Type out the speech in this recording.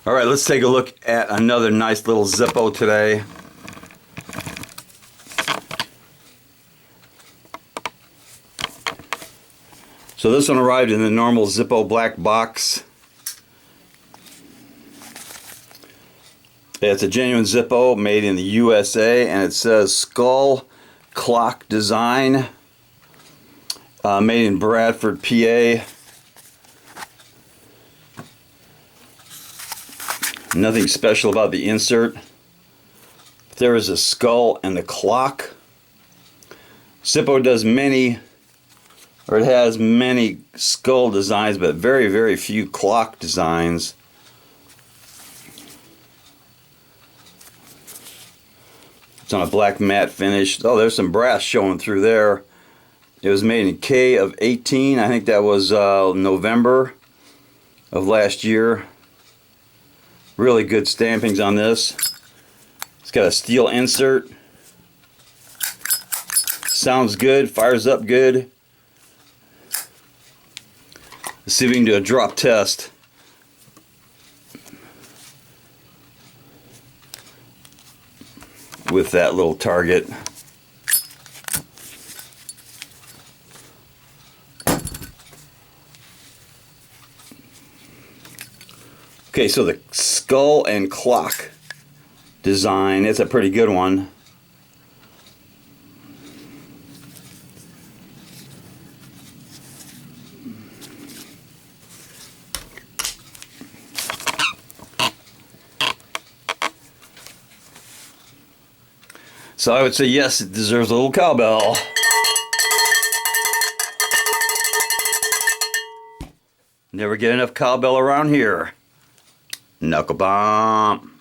All right, let's take a look at another nice little Zippo today. So this one arrived in the normal Zippo black box. It's a genuine Zippo made in the USA, and it says Skull Clock Design, made in Bradford, PA. Nothing special about the insert. There is a skull and the clock. Zippo does many, or it has many skull designs, but very, very few clock designs. It's on a black matte finish. Oh, there's some brass showing through there. It was made in K of 18. I think that was November of last year. Really good stampings on this. It's got a steel insert. Sounds good, fires up good. Let's see if we can do a drop test. With that little target. Okay, so the skull and clock design, it's a pretty good one. So I would say yes, it deserves a little cowbell. Never get enough cowbell around here. Knuckle bomb.